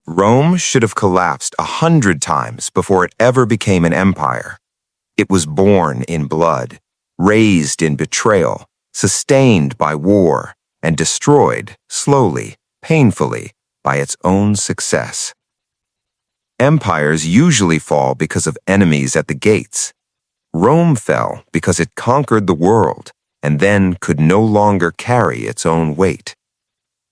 Rome should have collapsed 100 times before it ever became an empire. It was born in blood, raised in betrayal, sustained by war, and destroyed slowly, painfully, by its own success. Empires usually fall because of enemies at the gates. Rome fell because it conquered the world and then could no longer carry its own weight.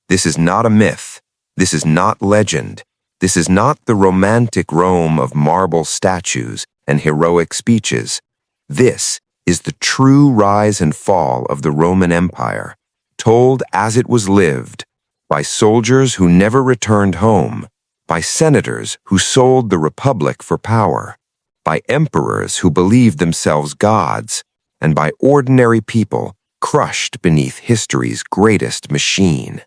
This is not a myth. This is not legend. This is not the romantic Rome of marble statues and heroic speeches. This is the true rise and fall of the Roman Empire, told as it was lived, by soldiers who never returned home, by senators who sold the republic for power, by emperors who believed themselves gods, and by ordinary people crushed beneath history's greatest machine.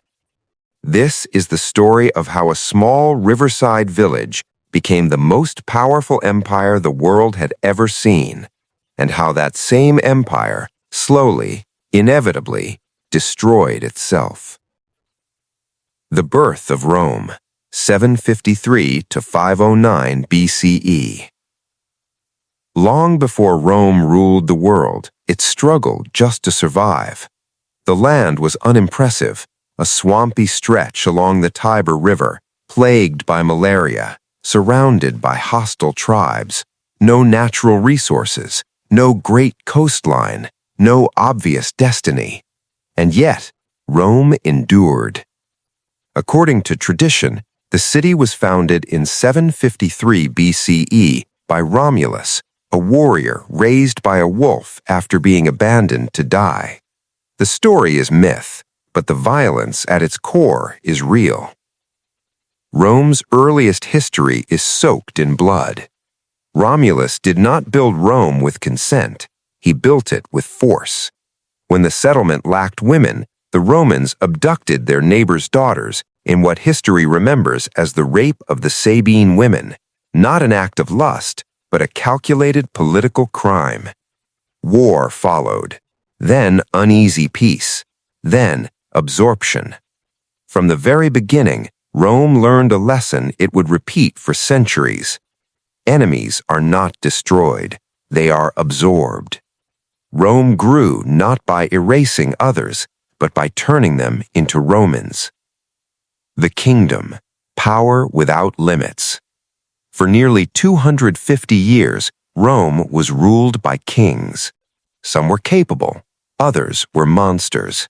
This is the story of how a small riverside village became the most powerful empire the world had ever seen, and how that same empire slowly, inevitably, destroyed itself. The birth of Rome, 753 to 509 BCE. Long before Rome ruled the world, it struggled just to survive. The land was unimpressive, a swampy stretch along the Tiber River, plagued by malaria, surrounded by hostile tribes, no natural resources, no great coastline, no obvious destiny. And yet, Rome endured. According to tradition, the city was founded in 753 BCE by Romulus, a warrior raised by a wolf after being abandoned to die. The story is myth, but the violence at its core is real. Rome's earliest history is soaked in blood. Romulus did not build Rome with consent. He built it with force. When the settlement lacked women, the Romans abducted their neighbors' daughters in what history remembers as the rape of the Sabine women, not an act of lust, but a calculated political crime. War followed, then uneasy peace, then absorption. From the very beginning, Rome learned a lesson it would repeat for centuries. Enemies are not destroyed, they are absorbed. Rome grew not by erasing others, but by turning them into Romans. The kingdom, power without limits. For nearly 250 years, Rome was ruled by kings. Some were capable, others were monsters.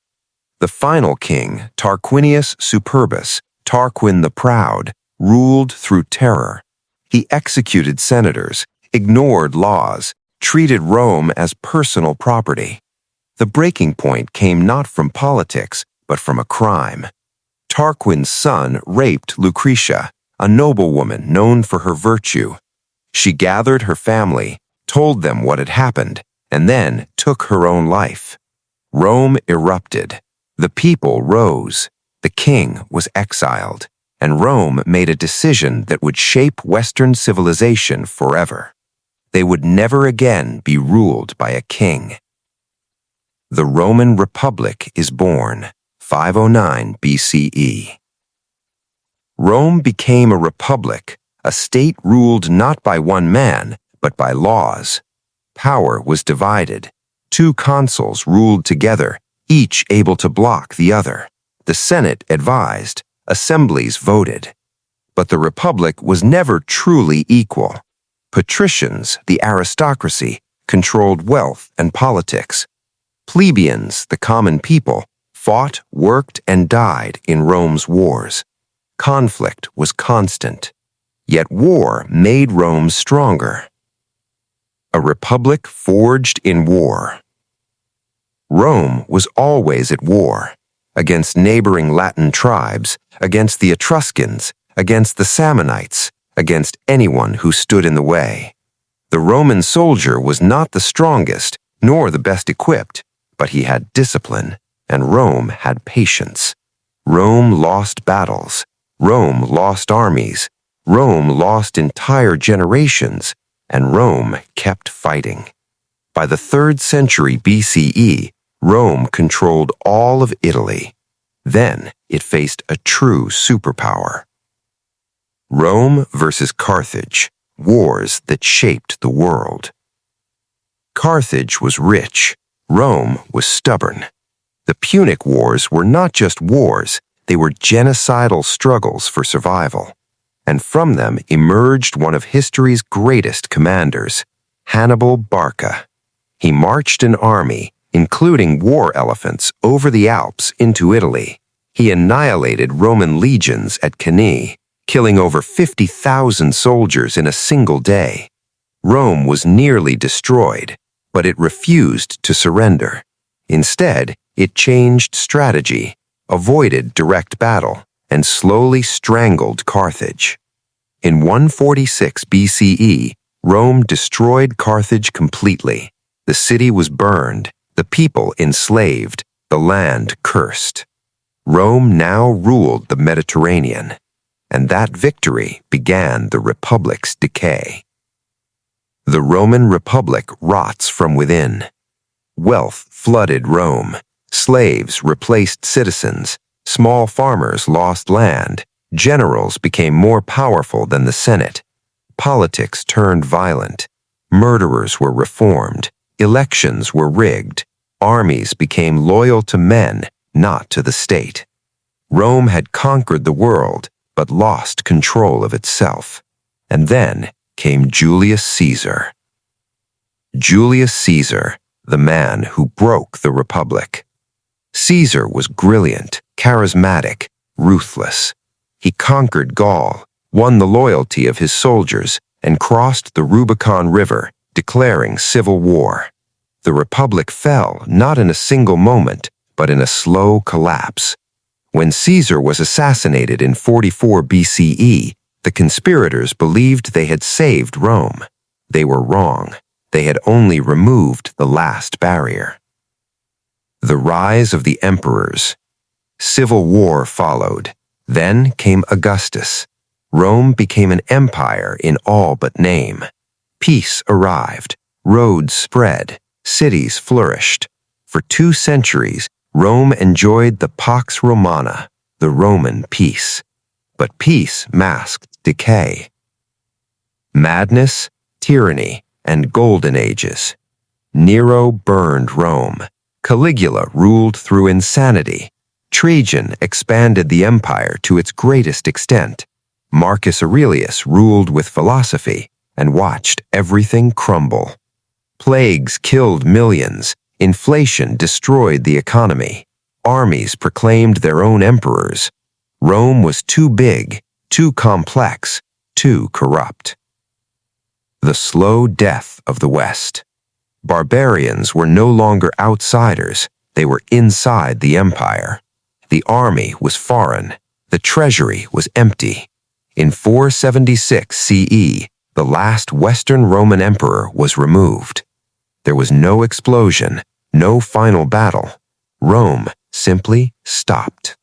The final king, Tarquinius Superbus, Tarquin the Proud, ruled through terror. He executed senators, ignored laws, treated Rome as personal property. The breaking point came not from politics, but from a crime. Tarquin's son raped Lucretia, a noblewoman known for her virtue. She gathered her family, told them what had happened, and then took her own life. Rome erupted. The people rose. The king was exiled, and Rome made a decision that would shape Western civilization forever. They would never again be ruled by a king. The Roman Republic is born, 509 BCE. Rome became a republic, a state ruled not by one man, but by laws. Power was divided. Two consuls ruled together, each able to block the other. The Senate advised, assemblies voted. But the republic was never truly equal. Patricians, the aristocracy, controlled wealth and politics. Plebeians, the common people, fought, worked, and died in Rome's wars. Conflict was constant. Yet war made Rome stronger. A republic forged in war. Rome was always at war, against neighboring Latin tribes, against the Etruscans, against the Samnites, against anyone who stood in the way. The Roman soldier was not the strongest, nor the best equipped, but he had discipline, and Rome had patience. Rome lost battles. Rome lost armies. Rome lost entire generations, and Rome kept fighting. By the 3rd century BCE, Rome controlled all of Italy. Then it faced a true superpower. Rome versus Carthage, wars that shaped the world. Carthage was rich, Rome was stubborn. The Punic Wars were not just wars, they were genocidal struggles for survival. And from them emerged one of history's greatest commanders, Hannibal Barca. He marched an army, including war elephants, over the Alps into Italy. He annihilated Roman legions at Cannae, killing over 50,000 soldiers in a single day. Rome was nearly destroyed, but it refused to surrender. Instead, it changed strategy, avoided direct battle, and slowly strangled Carthage. In 146 BCE, Rome destroyed Carthage completely. The city was burned, the people enslaved, the land cursed. Rome now ruled the Mediterranean, and that victory began the Republic's decay. The Roman Republic rots from within. Wealth flooded Rome. Slaves replaced citizens. Small farmers lost land. Generals became more powerful than the Senate. Politics turned violent. Murderers were reformed. Elections were rigged. Armies became loyal to men, not to the state. Rome had conquered the world, but lost control of itself. And then came Julius Caesar. Julius Caesar, the man who broke the Republic. Caesar was brilliant, charismatic, ruthless. He conquered Gaul, won the loyalty of his soldiers, and crossed the Rubicon River, declaring civil war. The Republic fell not in a single moment, but in a slow collapse. When Caesar was assassinated in 44 BCE, the conspirators believed they had saved Rome. They were wrong. They had only removed the last barrier. The rise of the emperors. Civil war followed. Then came Augustus. Rome became an empire in all but name. Peace arrived. Roads spread. Cities flourished. For 2 centuries, Rome enjoyed the Pax Romana, the Roman peace. But peace masked decay. Madness, tyranny, and golden ages. Nero burned Rome. Caligula ruled through insanity. Trajan expanded the empire to its greatest extent. Marcus Aurelius ruled with philosophy and watched everything crumble. Plagues killed millions. Inflation destroyed the economy. Armies proclaimed their own emperors. Rome was too big, too complex, too corrupt. The slow death of the West. Barbarians were no longer outsiders, they were inside the empire. The army was foreign, the treasury was empty. In 476 CE, the last Western Roman emperor was removed. There was no explosion, no final battle. Rome simply stopped.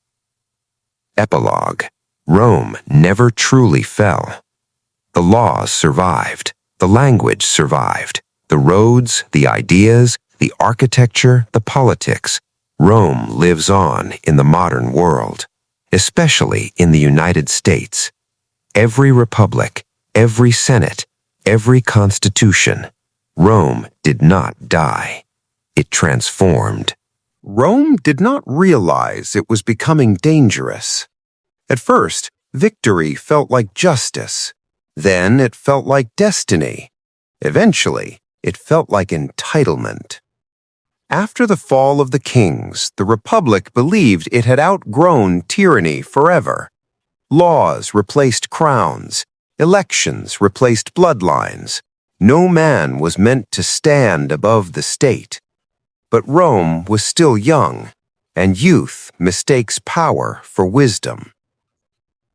Epilogue. Rome never truly fell. The laws survived. The language survived. The roads, the ideas, the architecture, the politics. Rome lives on in the modern world, especially in the United States. Every republic, every senate, every constitution. Rome did not die. It transformed. Rome did not realize it was becoming dangerous. At first, victory felt like justice. Then it felt like destiny. Eventually, it felt like entitlement. After the fall of the kings, the Republic believed it had outgrown tyranny forever. Laws replaced crowns. Elections replaced bloodlines. No man was meant to stand above the state. But Rome was still young, and youth mistakes power for wisdom.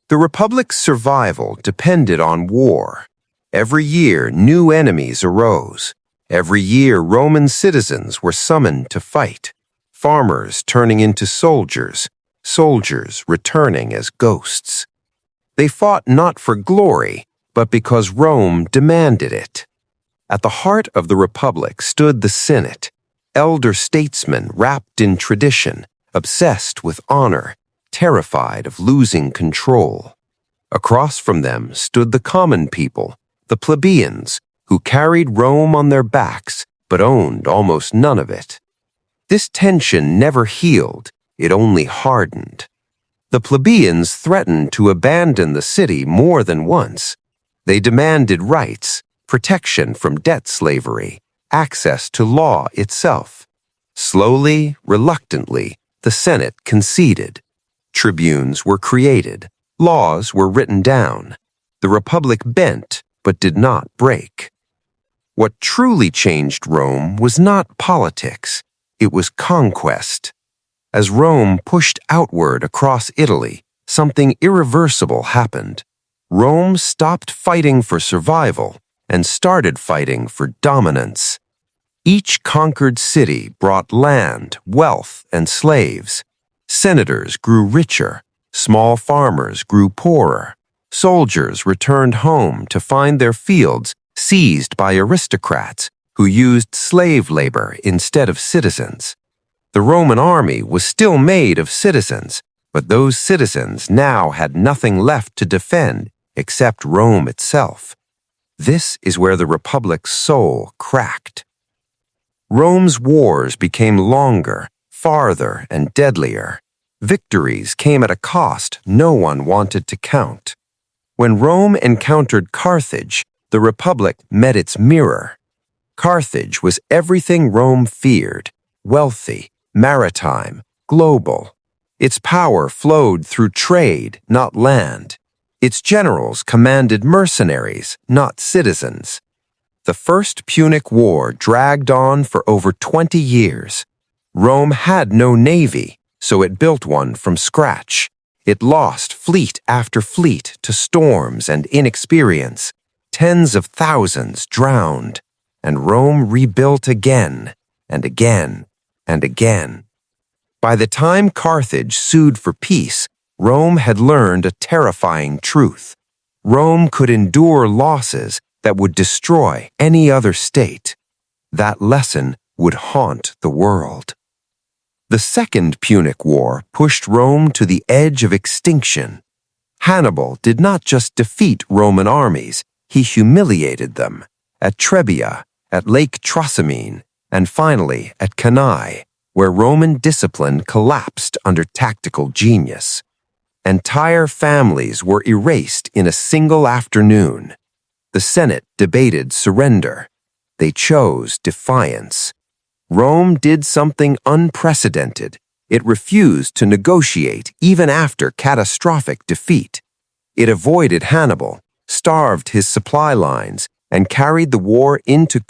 The Republic's survival depended on war. Every year, new enemies arose. Every year, Roman citizens were summoned to fight. Farmers turning into soldiers, soldiers returning as ghosts. They fought not for glory, but because Rome demanded it. At the heart of the Republic stood the Senate, elder statesmen wrapped in tradition, obsessed with honor, terrified of losing control. Across from them stood the common people, the plebeians, who carried Rome on their backs but owned almost none of it. This tension never healed, it only hardened. The plebeians threatened to abandon the city more than once. They demanded rights, protection from debt slavery, access to law itself. Slowly, reluctantly, the Senate conceded. Tribunes were created. Laws were written down. The Republic bent, but did not break. What truly changed Rome was not politics. It was conquest. As Rome pushed outward across Italy, something irreversible happened. Rome stopped fighting for survival and started fighting for dominance. Each conquered city brought land, wealth, and slaves. Senators grew richer. Small farmers grew poorer. Soldiers returned home to find their fields seized by aristocrats who used slave labor instead of citizens. The Roman army was still made of citizens, but those citizens now had nothing left to defend except Rome itself. This is where the Republic's soul cracked. Rome's wars became longer, farther, and deadlier. Victories came at a cost no one wanted to count. When Rome encountered Carthage, the Republic met its mirror. Carthage was everything Rome feared: wealthy, maritime, global. Its power flowed through trade, not land. Its generals commanded mercenaries, not citizens. The First Punic War dragged on for over 20 years. Rome had no navy, so it built one from scratch. It lost fleet after fleet to storms and inexperience. Tens of thousands drowned, and Rome rebuilt again and again and again. By the time Carthage sued for peace, Rome had learned a terrifying truth. Rome could endure losses that would destroy any other state. That lesson would haunt the world. The Second Punic War pushed Rome to the edge of extinction. Hannibal did not just defeat Roman armies, he humiliated them. At Trebia, at Lake Trasimene, and finally at Cannae, where Roman discipline collapsed under tactical genius. Entire families were erased in a single afternoon. The Senate debated surrender. They chose defiance. Rome did something unprecedented. It refused to negotiate even after catastrophic defeat. It avoided Hannibal, starved his supply lines, and carried the war into Carthage.